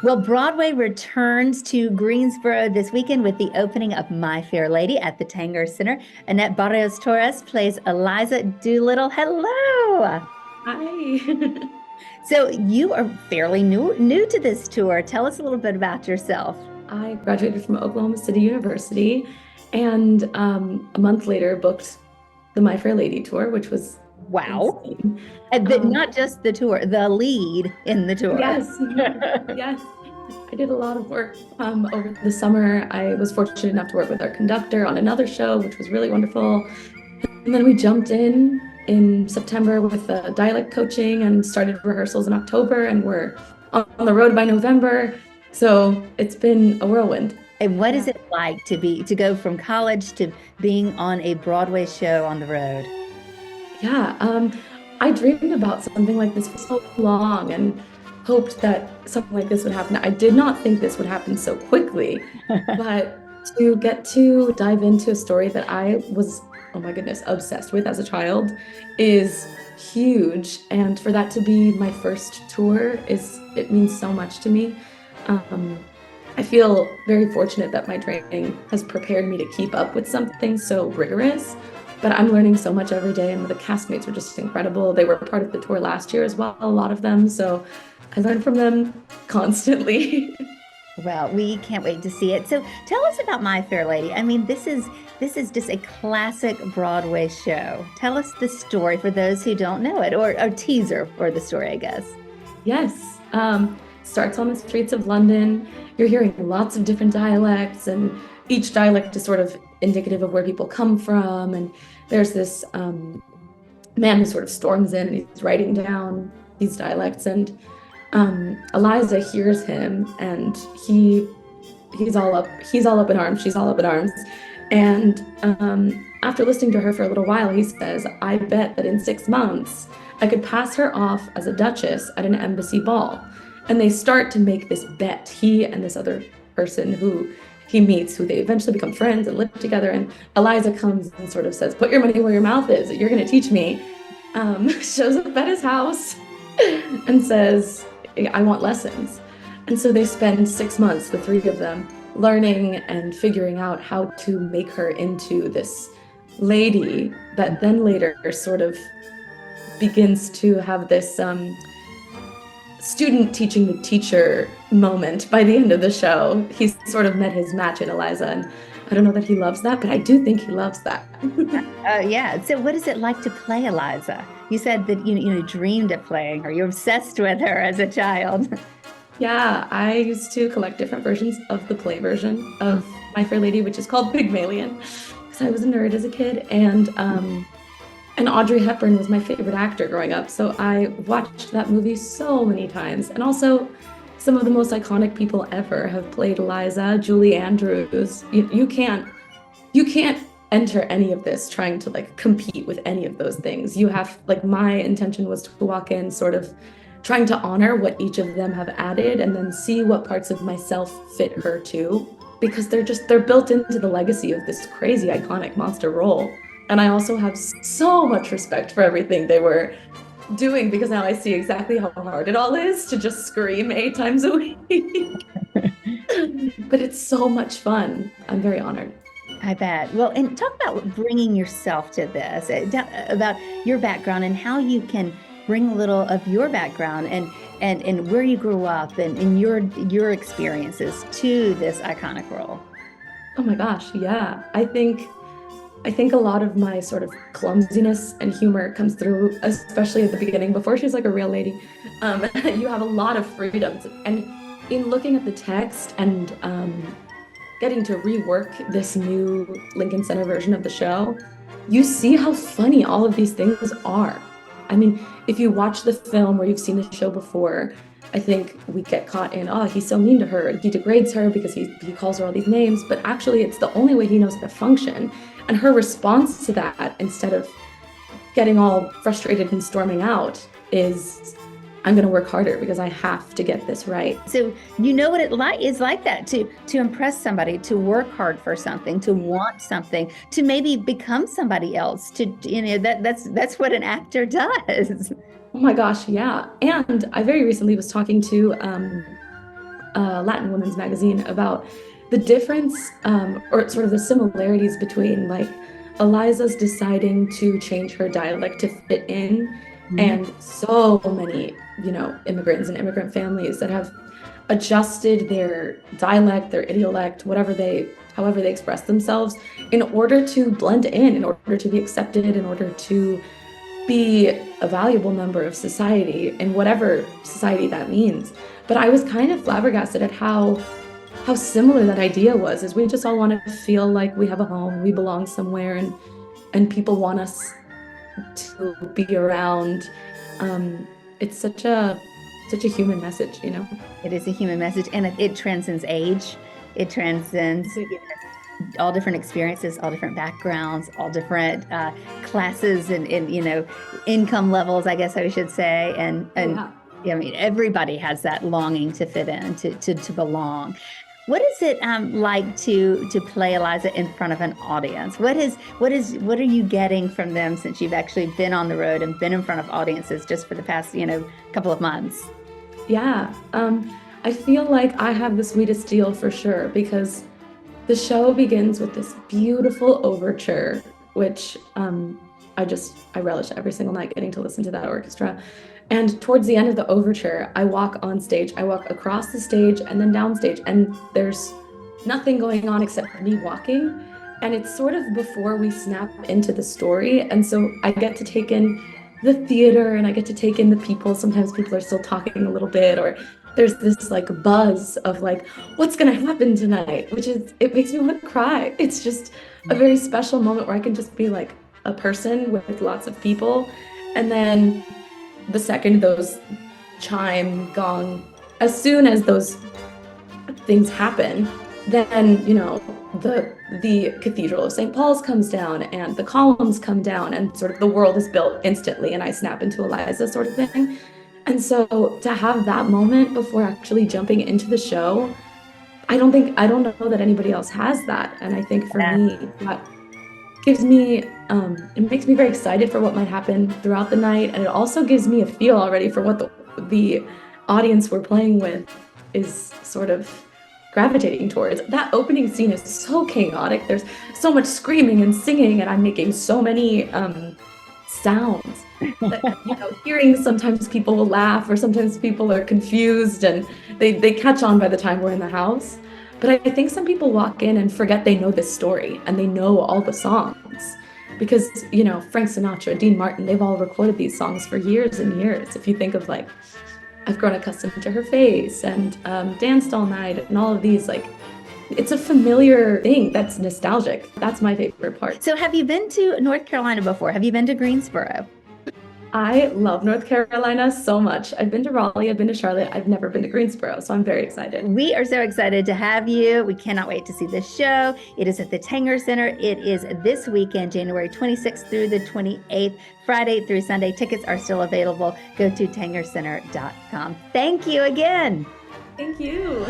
Well, Broadway returns to Greensboro this weekend with the opening of My Fair Lady at the Tanger Center. Annette Barrios Torres plays Eliza Doolittle. Hello. Hi. So you are fairly new to this tour. Tell us a little bit about yourself. I graduated from Oklahoma City University and a month later booked the My Fair Lady tour, which was Wow. insane. And Um, not just the tour, the lead in the tour. yes, yes. I did a lot of work over the summer. I was fortunate enough to work with our conductor on another show, which was really wonderful. And then we jumped in September with dialect coaching and started rehearsals in October, and we're on the road by November. So it's been a whirlwind. And what is Yeah. it like to go from college to being on a Broadway show on the road? Yeah, I dreamed about something like this for so long and hoped that something like this would happen. I did not think this would happen so quickly, but to get to dive into a story that I was, oh my goodness, obsessed with as a child is huge. And for that to be my first tour it means so much to me. Um, I feel very fortunate that my training has prepared me to keep up with something so rigorous. But I'm learning so much every day, and the castmates are just incredible. They were part of the tour last year as well, a lot of them. So I learn from them constantly. Well, we can't wait to see it. So tell us about My Fair Lady. I mean, this is just a classic Broadway show. Tell us the story for those who don't know it, or a teaser for the story, I guess. Yes. Starts on the streets of London. You're hearing lots of different dialects, and each dialect is sort of indicative of where people come from. And there's this man who sort of storms in and he's writing down these dialects. And Eliza hears him, and he's all up in arms. She's all up in arms. And after listening to her for a little while, he says, "I bet that in 6 months I could pass her off as a duchess at an embassy ball." And they start to make this bet, he and this other person who he meets, who they eventually become friends and live together. And Eliza comes and sort of says, "Put your money where your mouth is. You're going to teach me." Shows up at his house and says, "I want lessons." And so they spend 6 months, the three of them, learning and figuring out how to make her into this lady that then later sort of begins to have this student teaching the teacher moment by the end of the show. He's sort of met his match in Eliza, and I don't know that he loves that, but I do think he loves that. Yeah. So what is it like to play Eliza? You said that you dreamed of playing her. You're obsessed with her as a child. Yeah, I used to collect different versions of the play version of My Fair Lady, which is called Pygmalion, because I was a nerd as a kid, and Audrey Hepburn was my favorite actor growing up. So I watched that movie so many times. And also, some of the most iconic people ever have played Eliza. Julie Andrews. You can't enter any of this trying to like compete with any of those things. You have, like, my intention was to walk in sort of trying to honor what each of them have added and then see what parts of myself fit her too, because they're built into the legacy of this crazy iconic monster role. And I also have so much respect for everything they were doing, because now I see exactly how hard it all is to just scream 8 times a week. But it's so much fun. I'm very honored. I bet. Well, and talk about bringing yourself to this, about your background and how you can bring a little of your background and where you grew up and your experiences to this iconic role. Oh my gosh, yeah. I think a lot of my sort of clumsiness and humor comes through, especially at the beginning, before she's like a real lady. You have a lot of freedoms. And in looking at the text and getting to rework this new Lincoln Center version of the show, you see how funny all of these things are. I mean, if you watch the film or you've seen the show before, I think we get caught in, oh, he's so mean to her. He degrades her because he calls her all these names. But actually, it's the only way he knows how to function. And her response to that, instead of getting all frustrated and storming out, is, "I'm going to work harder because I have to get this right." So you know what it is like that to impress somebody, to work hard for something, to want something, to maybe become somebody else. That's what an actor does. Oh my gosh, yeah. And I very recently was talking to Latin Women's Magazine about the difference or sort of the similarities between like Eliza's deciding to change her dialect to fit in, and so many, immigrants and immigrant families that have adjusted their dialect, their idiolect, however they express themselves in order to blend in order to be accepted, in order to be a valuable member of society, in whatever society that means. But I was kind of flabbergasted at how similar that idea was, is we just all want to feel like we have a home, we belong somewhere, and people want us to be around. It's such a human message, It is a human message, and it transcends age. It transcends all different experiences, all different backgrounds, all different classes and income levels, I guess I should say. And I mean, everybody has that longing to fit in, to belong. What is it like to play Eliza in front of an audience? What are you getting from them since you've actually been on the road and been in front of audiences just for the past couple of months? Yeah, I feel like I have the sweetest deal for sure, because the show begins with this beautiful overture, which I relish every single night getting to listen to that orchestra. And towards the end of the overture, I walk on stage, I walk across the stage and then downstage, and there's nothing going on except me walking. And it's sort of before we snap into the story. And so I get to take in the theater and I get to take in the people. Sometimes people are still talking a little bit, or there's this like buzz of like, what's going to happen tonight? It makes me want to cry. It's just a very special moment where I can just be like a person with lots of people. And then the second those chime, gong, as soon as those things happen, then, the Cathedral of St. Paul's comes down and the columns come down and sort of the world is built instantly and I snap into Eliza sort of thing. And so to have that moment before actually jumping into the show, I don't know that anybody else has that. And I think for me, that gives me, it makes me very excited for what might happen throughout the night. And it also gives me a feel already for what the audience we're playing with is sort of gravitating towards. That opening scene is so chaotic. There's so much screaming and singing, and I'm making so many sounds that, hearing sometimes people will laugh or sometimes people are confused and they catch on by the time we're in the house. But I think some people walk in and forget they know this story and they know all the songs because, Frank Sinatra, Dean Martin, they've all recorded these songs for years and years. If you think of like, I've grown accustomed to her face and Danced All Night and all of these, like, it's a familiar thing that's nostalgic. That's my favorite part. So have you been to North Carolina before? Have you been to Greensboro? I love North Carolina so much. I've been to Raleigh, I've been to Charlotte, I've never been to Greensboro, so I'm very excited. We are so excited to have you. We cannot wait to see the show. It is at the Tanger Center. It is this weekend, January 26th through the 28th, Friday through Sunday. Tickets are still available. Go to tangercenter.com. Thank you again. Thank you.